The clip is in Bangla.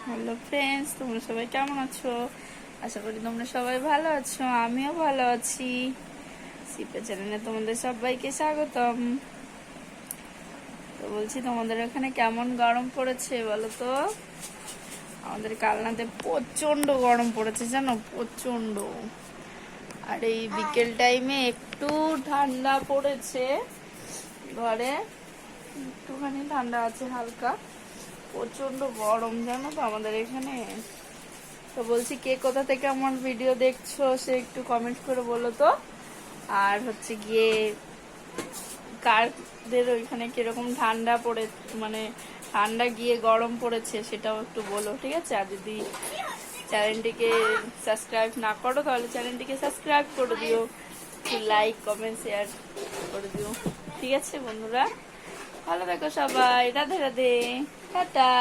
হ্যালো ফ্রেন্ডস, তোমরা সবাই কেমন আছো? আশা করি তোমরা সবাই ভালো আছো। আমিও ভালো আছি। সিপে চ্যানেলে তোমাদের সবাইকে স্বাগতম। তো বলছি, তোমাদের এখানে কেমন গরম পড়েছে বলো তো? আমাদের কালনাতে প্রচন্ড গরম পড়েছে, জানো, প্রচন্ড। আর এই বিকেল টাইমে একটু ঠান্ডা পড়েছে, ঘরে একটুখানি ঠান্ডা আছে হালকা। প্রচন্ড গরম, জানো তো আমাদের এখানে। তো বলছি, কে কোথা থেকে আমার ভিডিও দেখছো সে একটু কমেন্ট করে বলো তো। আর হচ্ছে গিয়ে কারদের ওইখানে কিরকম ঠান্ডা পড়ে, মানে ঠান্ডা গিয়ে গরম পড়েছে সেটাও একটু বলো, ঠিক আছে? আর যদি চ্যানেলটিকে সাবস্ক্রাইব না করো তাহলে চ্যানেলটিকে সাবস্ক্রাইব করে দিও, লাইক কমেন্ট শেয়ার করে দিও, ঠিক আছে বন্ধুরা? ভালো থেকো সবাই। রাধে রাধে, টাটা।